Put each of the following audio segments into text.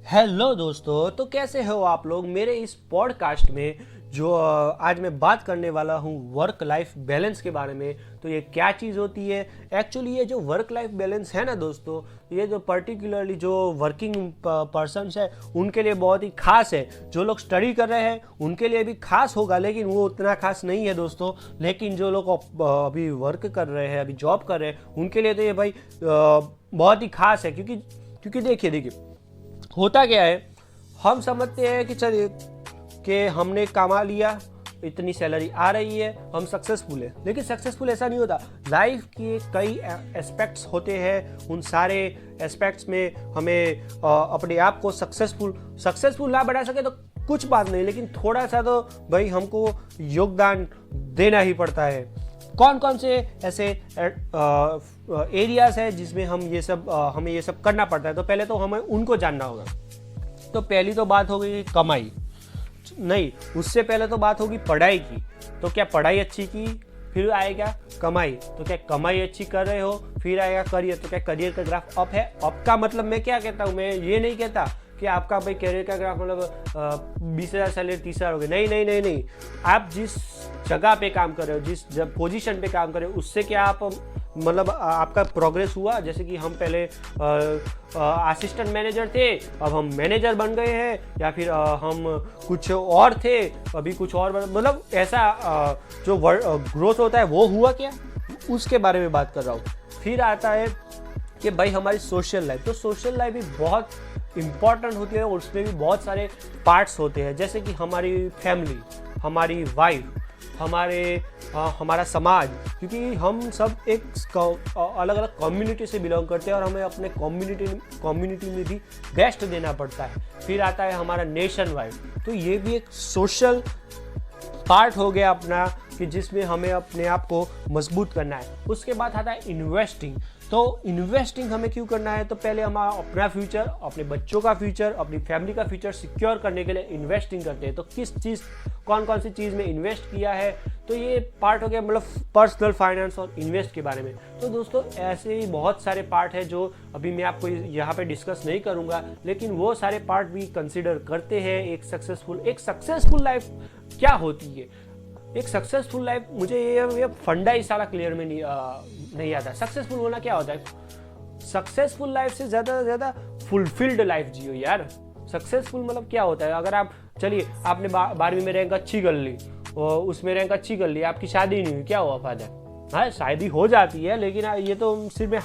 Hello दोस्तों, तो कैसे हो आप लोग। मेरे इस पॉडकास्ट में जो आज मैं बात करने वाला हूँ वर्क लाइफ बैलेंस के बारे में। तो ये क्या चीज़ होती है एक्चुअली। ये जो वर्क लाइफ बैलेंस है ना दोस्तों, ये जो पर्टिकुलरली जो वर्किंग पर्सनस है उनके लिए बहुत ही खास है। जो लोग स्टडी कर रहे हैं उनके लिए भी खास होगा, लेकिन वो उतना खास नहीं है दोस्तों। लेकिन जो लोग अभी वर्क कर रहे हैं, अभी जॉब कर रहे हैं, उनके लिए तो ये भाई बहुत ही खास है। क्योंकि क्योंकि देखिए देखिए होता क्या है, हम समझते हैं कि चलिए कि हमने कमा लिया, इतनी सैलरी आ रही है, हम सक्सेसफुल है। लेकिन सक्सेसफुल ऐसा नहीं होता। लाइफ के कई एस्पेक्ट्स होते हैं, उन सारे एस्पेक्ट्स में हमें अपने आप को सक्सेसफुल ना बना सके तो कुछ बात नहीं, लेकिन थोड़ा सा तो भाई हमको योगदान देना ही पड़ता है। कौन कौन से ऐसे एरियाज है जिसमें हमें ये सब करना पड़ता है। तो पहले तो हमें उनको जानना होगा। तो पहली तो बात हो गई कमाई, नहीं उससे पहले तो बात होगी पढ़ाई की। तो क्या पढ़ाई अच्छी की, फिर आएगा कमाई। तो क्या कमाई अच्छी कर रहे हो, फिर आएगा करियर। तो क्या करियर का ग्राफ अप है। अप का मतलब मैं क्या कहता हूँ, मैं ये नहीं कहता कि आपका भाई करियर का ग्राफ मतलब 20,000 सैलरी 30,000 हो गए। नहीं नहीं नहीं नहीं, आप जिस जगह पे काम कर रहे हो, जिस जब पोजीशन पे काम कर रहे हो, उससे क्या आप मतलब आपका प्रोग्रेस हुआ। जैसे कि हम पहले असिस्टेंट मैनेजर थे, अब हम मैनेजर बन गए हैं, या फिर हम कुछ और थे अभी कुछ और, मतलब ऐसा जो ग्रोथ होता है वो हुआ क्या, उसके बारे में बात कर रहा हूँ। फिर आता है कि भाई हमारी सोशल लाइफ। तो सोशल लाइफ भी बहुत इम्पॉर्टेंट होती है और उसमें भी बहुत सारे पार्ट्स होते हैं। जैसे कि हमारी फैमिली, हमारी वाइफ, हमारा समाज। क्योंकि हम सब एक अलग अलग कम्युनिटी से बिलोंग करते हैं और हमें अपने कम्युनिटी में भी बेस्ट देना पड़ता है। फिर आता है हमारा नेशन वाइड। तो ये भी एक सोशल पार्ट हो गया अपना, कि जिसमें हमें अपने आप को मजबूत करना है। उसके बाद आता है इन्वेस्टिंग। तो इन्वेस्टिंग हमें क्यों करना है, तो पहले हम अपना फ्यूचर, अपने बच्चों का फ्यूचर, अपनी फैमिली का फ्यूचर सिक्योर करने के लिए इन्वेस्टिंग करते हैं। तो किस चीज़, कौन कौन सी चीज़ में इन्वेस्ट किया है, तो ये पार्ट हो गया मतलब पर्सनल फाइनेंस और इन्वेस्ट के बारे में। तो दोस्तों ऐसे ही बहुत सारे पार्ट है जो अभी मैं आपको यहाँ पे डिस्कस नहीं करूँगा, लेकिन वो सारे पार्ट भी कंसिडर करते हैं। एक सक्सेसफुल लाइफ क्या होती है। एक सक्सेसफुल लाइफ, मुझे ये फंडा ही सारा क्लियर में नहीं आता। सक्सेसफुल होना क्या होता है। सक्सेसफुल लाइफ से ज़्यादा फुलफिल्ड लाइफ जियो यार। सक्सेसफुल मतलब क्या होता है, अगर आप चलिए आपने 12वीं में रैंक अच्छी कर ली और उसमें रैंक अच्छी कर ली, आपकी शादी नहीं हुई, क्या हुआ फायदा। हाँ शादी हो जाती है, लेकिन ये तो सिर्फ मैं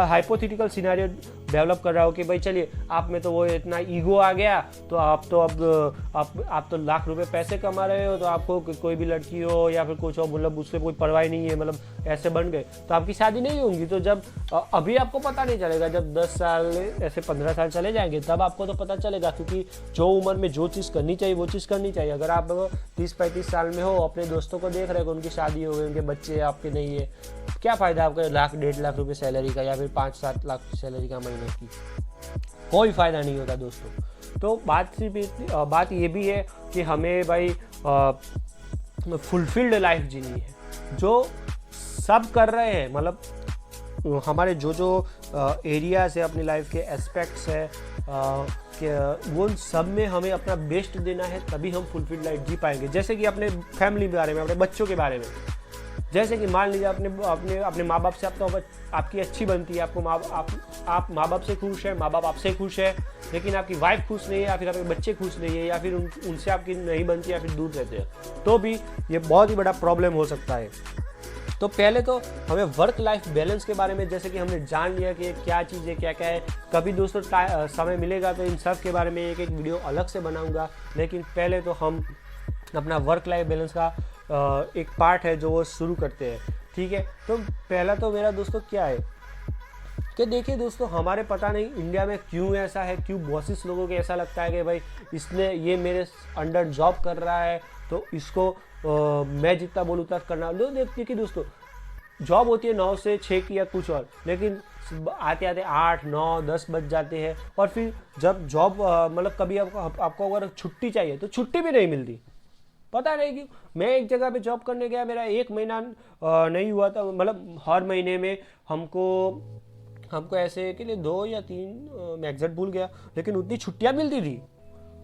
हाइपोथेटिकल सिनेरियो डेवलप कर रहा हूँ कि भाई चलिए आप में तो वो इतना ईगो आ गया, तो आप तो अब आप तो लाख रुपए पैसे कमा रहे हो, तो आपको कोई भी लड़की हो या फिर कुछ हो, मतलब उससे कोई परवाह नहीं है, मतलब ऐसे बन गए तो आपकी शादी नहीं होगी। तो जब अभी आपको पता नहीं चलेगा, जब 10 साल ऐसे 15 साल चले जाएंगे तब आपको तो पता चलेगा। क्योंकि जो उम्र में जो चीज़ करनी चाहिए वो चीज़ करनी चाहिए। अगर आप 30-35 साल में हो, अपने दोस्तों को देख रहे हो उनकी शादी हो गई, उनके बच्चे आपके नहीं है, क्या फ़ायदा आपका 1,00,000-1,50,000 रुपये सैलरी का, या फिर 5-7 लाख सैलरी का महीने की। कोई फ़ायदा नहीं होता दोस्तों। तो बात ये भी है कि हमें भाई फुलफिल्ड लाइफ जीनी है, जो सब कर रहे हैं। मतलब हमारे जो एरियाज है अपनी लाइफ के एस्पेक्ट्स है, कि वो सब में हमें अपना बेस्ट देना है, तभी हम फुलफिल्ड लाइफ जी पाएंगे। जैसे कि अपने फैमिली के बारे में, अपने बच्चों के बारे में। जैसे कि मान लीजिए अपने माँ बाप से आपकी अच्छी बनती है, आप माँ बाप से खुश है, माँ बाप आपसे खुश है, लेकिन आपकी वाइफ खुश नहीं है, या फिर आपके बच्चे खुश नहीं है, या फिर उनसे आपकी नहीं बनती, या फिर दूर रहते हैं, तो भी ये बहुत ही बड़ा प्रॉब्लम हो सकता है। तो पहले तो हमें वर्क लाइफ बैलेंस के बारे में, जैसे कि हमने जान लिया कि क्या चीज़ है, क्या क्या है। कभी दोस्तों समय मिलेगा तो इन सब के बारे में एक वीडियो अलग से बनाऊंगा। लेकिन पहले तो हम अपना वर्क लाइफ बैलेंस का एक पार्ट है जो वो शुरू करते हैं, ठीक है। तो पहला तो मेरा दोस्तों क्या है कि देखिए दोस्तों, हमारे पता नहीं इंडिया में क्यों ऐसा है, क्यों बॉसेस लोगों को ऐसा लगता है कि भाई ये मेरे अंडर जॉब कर रहा है तो इसको मैं जितना बोलूँ उतना करना। देखिए दोस्तों, जॉब होती है 9 से 6 की या कुछ और, लेकिन आते आते 8, 9, 10 बज जाते हैं। और फिर जब जॉब मतलब कभी आपको अगर छुट्टी चाहिए तो छुट्टी भी नहीं मिलती। पता नहीं क्यों। मैं एक जगह पे जॉब करने गया, मेरा 1 महीना नहीं हुआ था, मतलब हर महीने में हमको हमको ऐसे के लिए 2 या 3, मैं एग्जैक्ट भूल गया, लेकिन उतनी छुट्टियां मिलती थी।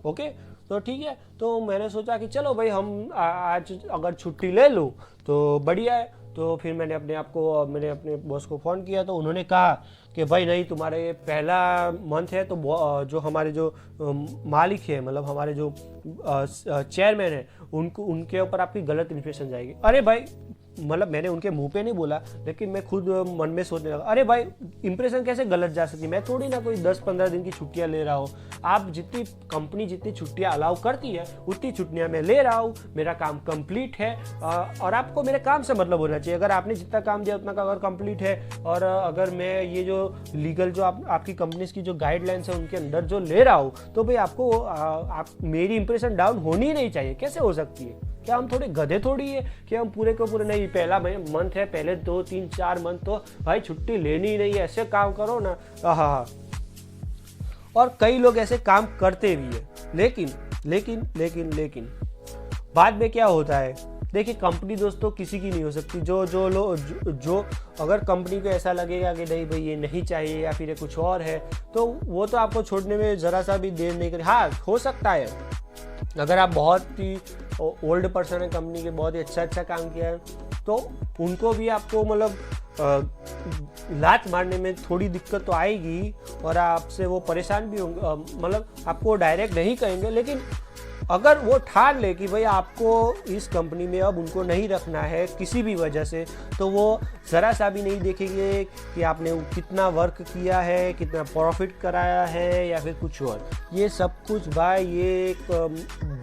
ओके, तो ठीक है, तो मैंने सोचा कि चलो भाई हम आज अगर छुट्टी ले लूँ तो बढ़िया है। तो फिर मैंने अपने बॉस को फ़ोन किया, तो उन्होंने कहा कि भाई नहीं, तुम्हारे ये पहला मंथ है, तो जो हमारे जो मालिक है, मतलब हमारे जो चेयरमैन है, उनके ऊपर आपकी गलत इम्प्रेशन जाएगी। अरे भाई, मतलब मैंने उनके मुंह पे नहीं बोला, लेकिन मैं खुद मन में सोचने लगा, अरे भाई इंप्रेशन कैसे गलत जा सकती है, मैं थोड़ी ना कोई 10-15 दिन की छुट्टियां ले रहा हूँ। आप कंपनी जितनी छुट्टियां अलाउ करती है उतनी छुट्टियां मैं ले रहा हूँ, मेरा काम कंप्लीट है, और आपको मेरे काम से मतलब होना चाहिए। अगर आपने जितना काम दिया उतना का अगर कंप्लीट है, और अगर मैं ये जो लीगल जो आपकी कंपनी की जो गाइडलाइंस है उनके अंदर जो ले रहा हूँ, तो भाई आपको मेरी इंप्रेशन डाउन होनी ही नहीं चाहिए। कैसे हो सकती है? क्या हम थोड़े गधे थोड़ी है कि हम पूरे को पूरे, नहीं पहला मंथ है, पहले 2-3-4 मंथ तो भाई छुट्टी लेनी ही नहीं है, ऐसे काम करो ना। हाँ, और कई लोग ऐसे काम करते भी है, लेकिन बाद में क्या होता है, देखिए कंपनी दोस्तों किसी की नहीं हो सकती। जो अगर कंपनी को ऐसा लगेगा कि नहीं भाई ये नहीं चाहिए या फिर ये कुछ और है, तो वो तो आपको छोड़ने में ज़रा सा भी देर नहीं करे। हाँ, हो सकता है अगर आप बहुत ही ओल्ड पर्सन है, कंपनी के बहुत ही अच्छा काम किया है, तो उनको भी आपको मतलब लात मारने में थोड़ी दिक्कत तो आएगी, और आपसे वो परेशान भी होंगे, मतलब आपको डायरेक्ट नहीं कहेंगे, लेकिन अगर वो ठान ले कि भाई आपको इस कंपनी में अब उनको नहीं रखना है किसी भी वजह से, तो वो ज़रा सा भी नहीं देखेंगे कि आपने कितना वर्क किया है, कितना प्रॉफिट कराया है या फिर कुछ और। ये सब कुछ भाई ये एक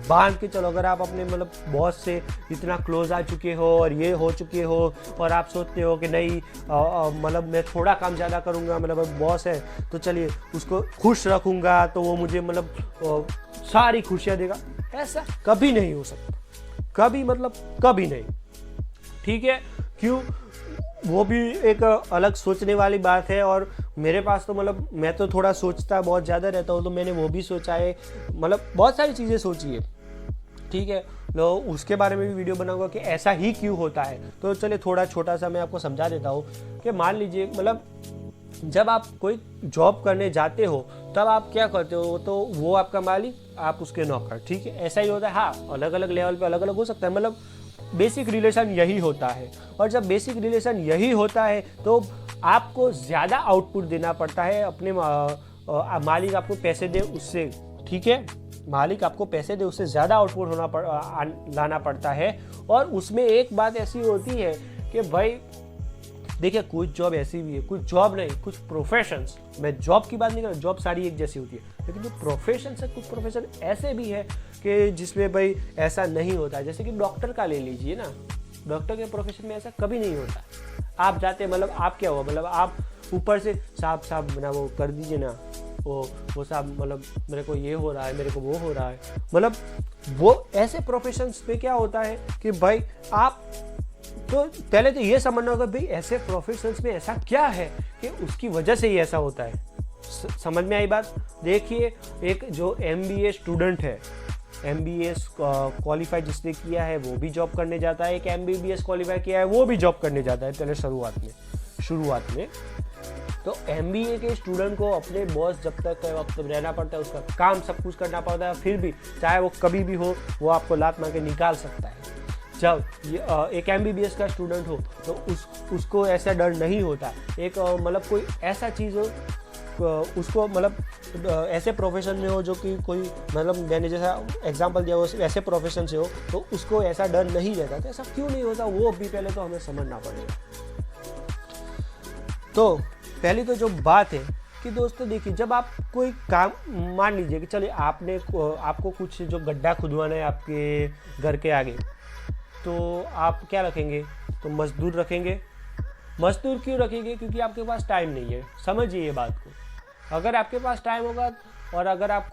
बांध के चलो, अगर आप अपने मतलब बॉस से इतना क्लोज आ चुके हो और ये हो चुके हो, और आप सोचते हो कि नहीं मतलब मैं थोड़ा काम ज़्यादा करूँगा, मतलब बॉस है तो चलिए उसको खुश रखूँगा तो वो मुझे मतलब सारी खुशियाँ देगा, ऐसा कभी नहीं हो सकता, कभी नहीं। ठीक है, क्यों? वो भी एक अलग सोचने वाली बात है, और मेरे पास तो मतलब मैं तो थोड़ा सोचता बहुत ज़्यादा रहता हूँ, तो मैंने वो भी सोचा है, मतलब बहुत सारी चीज़ें सोची है। ठीक है, तो उसके बारे में भी वीडियो बनाऊंगा कि ऐसा ही क्यों होता है। तो चलिए थोड़ा छोटा सा मैं आपको समझा देता हूँ कि मान लीजिए मतलब जब आप कोई जॉब करने जाते हो तब आप क्या करते हो, तो वो आपका मालिक, आप उसके नौकर। ठीक है, ऐसा ही होता है। हाँ, अलग अलग लेवल पे अलग अलग हो सकता है, मतलब बेसिक रिलेशन यही होता है। और जब बेसिक रिलेशन यही होता है तो आपको ज़्यादा आउटपुट देना पड़ता है अपने मालिक आपको पैसे दे उससे। ठीक है, मालिक आपको पैसे दे उससे ज़्यादा आउटपुट लाना पड़ता है। और उसमें एक बात ऐसी होती है कि भाई देखिए, कुछ जॉब ऐसी भी है, कुछ जॉब नहीं, कुछ प्रोफेशंस, मैं जॉब की बात नहीं कर रहा, जॉब सारी एक जैसी होती है, लेकिन जो प्रोफेशन है, कुछ प्रोफेशन ऐसे भी है कि जिसमें भाई ऐसा नहीं होता है। जैसे कि डॉक्टर का ले लीजिए ना, डॉक्टर के प्रोफेशन में ऐसा कभी नहीं होता। आप जाते, मतलब आप क्या हुआ, मतलब आप ऊपर से साहब ना वो कर दीजिए ना, वो साहब मतलब मेरे को ये हो रहा है, मेरे को वो हो रहा है, मतलब वो ऐसे प्रोफेशंस पे क्या होता है कि भाई आप तो पहले तो ये समझना होगा भाई ऐसे प्रोफेशंस में ऐसा क्या है कि उसकी वजह से ही ऐसा होता है। समझ में आई बात? देखिए, एक जो MBA स्टूडेंट है, MBA क्वालिफाई जिसने किया है वो भी जॉब करने जाता है, एक MBBS क्वालिफाई किया है वो भी जॉब करने जाता है पहले शुरुआत में। तो MBA के स्टूडेंट को अपने बॉस जब तक रहना पड़ता है, उसका काम सब कुछ करना पड़ता है, फिर भी चाहे वो कभी भी हो वो आपको लात मार के निकाल सकता है। जब एक MBBS का स्टूडेंट हो तो उसको ऐसा डर नहीं होता। एक मतलब कोई ऐसा चीज़ हो उसको, मतलब ऐसे प्रोफेशन में हो जो कि कोई, मतलब मैंने जैसा एग्जांपल दिया वो ऐसे प्रोफेशन से हो तो उसको ऐसा डर नहीं रहता। तो ऐसा क्यों नहीं होता, वो भी पहले तो हमें समझना पड़ेगा। तो पहली तो जो बात है कि दोस्तों देखिए, जब आप कोई काम, मान लीजिए कि चलिए आपको कुछ जो गड्ढा खुदवाना है आपके घर के आगे, तो आप क्या रखेंगे, तो मजदूर रखेंगे। मजदूर क्यों रखेंगे? क्योंकि आपके पास टाइम नहीं है। समझिए ये बात को, अगर आपके पास टाइम होगा और अगर आप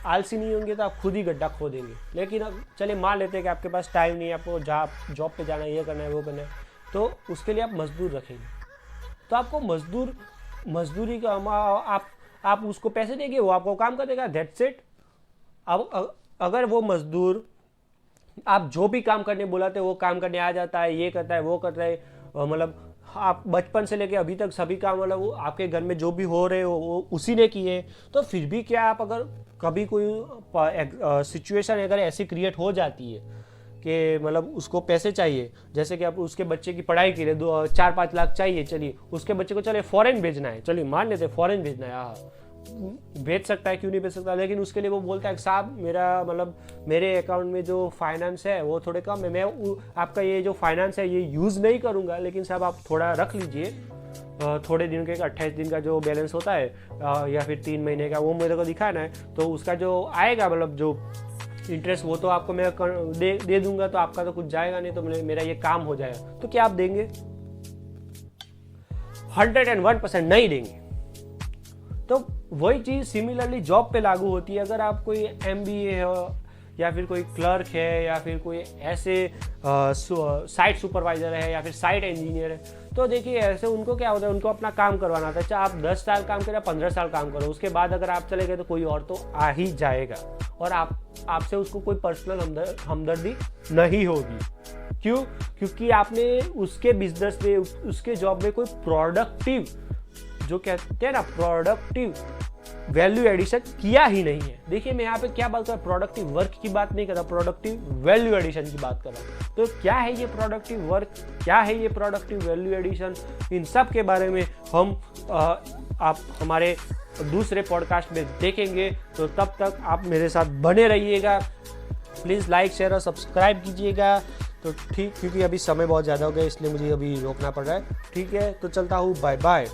आलसी नहीं होंगे तो आप खुद ही गड्ढा खोदेंगे। लेकिन अब चलिए मान लेते हैं कि आपके पास टाइम नहीं है, आपको जॉब पे जाना है, ये करना है, वो करना है, तो उसके लिए आप मजदूर रखेंगे। तो आपको मजदूरी का आप उसको पैसे देंगे, वो आपको काम करेगा, दैट्स इट। अब अगर वो मजदूर आप जो भी काम करने बुलाते हैं वो काम करने आ जाता है, ये करता है, वो करता है, मतलब आप बचपन से लेके अभी तक सभी काम मतलब वो आपके घर में जो भी हो रहे हो वो उसी ने किए, तो फिर भी क्या आप अगर कभी कोई सिचुएशन अगर ऐसी क्रिएट हो जाती है कि मतलब उसको पैसे चाहिए, जैसे कि आप उसके बच्चे की पढ़ाई के लिए 4-5 लाख चाहिए, चलिए उसके बच्चे को चले फॉरेन भेजना है, चलिए मान लेते हैं फॉरेन भेजना है, हाँ भेज सकता है, क्यों नहीं भेज सकता, लेकिन उसके लिए वो बोलता है साहब मेरा मतलब मेरे अकाउंट में जो फाइनेंस है वो थोड़े कम है, मैं आपका ये जो फाइनेंस है ये यूज़ नहीं करूँगा, लेकिन साहब आप थोड़ा रख लीजिए, थोड़े दिन के 28 दिन का जो बैलेंस होता है या फिर 3 महीने का वो मेरे को दिखाना है, तो उसका जो आएगा मतलब जो इंटरेस्ट वो तो आपको मैं दे दूंगा, तो आपका तो कुछ जाएगा नहीं, तो मेरा ये काम हो जाएगा। तो क्या आप देंगे? 101% नहीं देंगे। तो वही चीज़ सिमिलरली जॉब पे लागू होती है। अगर आप कोई MBA है या फिर कोई क्लर्क है या फिर कोई ऐसे साइट सुपरवाइजर है या फिर साइट इंजीनियर है, तो देखिए ऐसे उनको क्या होता है, उनको अपना काम करवाना था, चाहे आप 10 साल काम करें 15 साल काम करो, उसके बाद अगर आप चले गए तो कोई और तो आ ही जाएगा और आपसे उसको कोई पर्सनल हमदर्दी नहीं होगी। क्यों? क्योंकि आपने उसके बिजनेस में उसके जॉब में कोई प्रोडक्टिव, जो कहते हैं ना प्रोडक्टिव वैल्यू एडिशन किया ही नहीं है। देखिए मैं यहाँ पे क्या बात कर रहा हूँ, प्रोडक्टिव वर्क की बात नहीं कर रहा, प्रोडक्टिव वैल्यू एडिशन की बात कर रहा हूँ। तो क्या है ये प्रोडक्टिव वर्क, क्या है ये प्रोडक्टिव वैल्यू एडिशन, इन सब के बारे में हम आप हमारे दूसरे पॉडकास्ट में देखेंगे। तो तब तक आप मेरे साथ बने रहिएगा, प्लीज़ लाइक शेयर और सब्सक्राइब कीजिएगा। तो ठीक, क्योंकि अभी समय बहुत ज़्यादा हो गया इसलिए मुझे अभी रोकना पड़ रहा है। ठीक है, तो चलता हूँ, बाय बाय।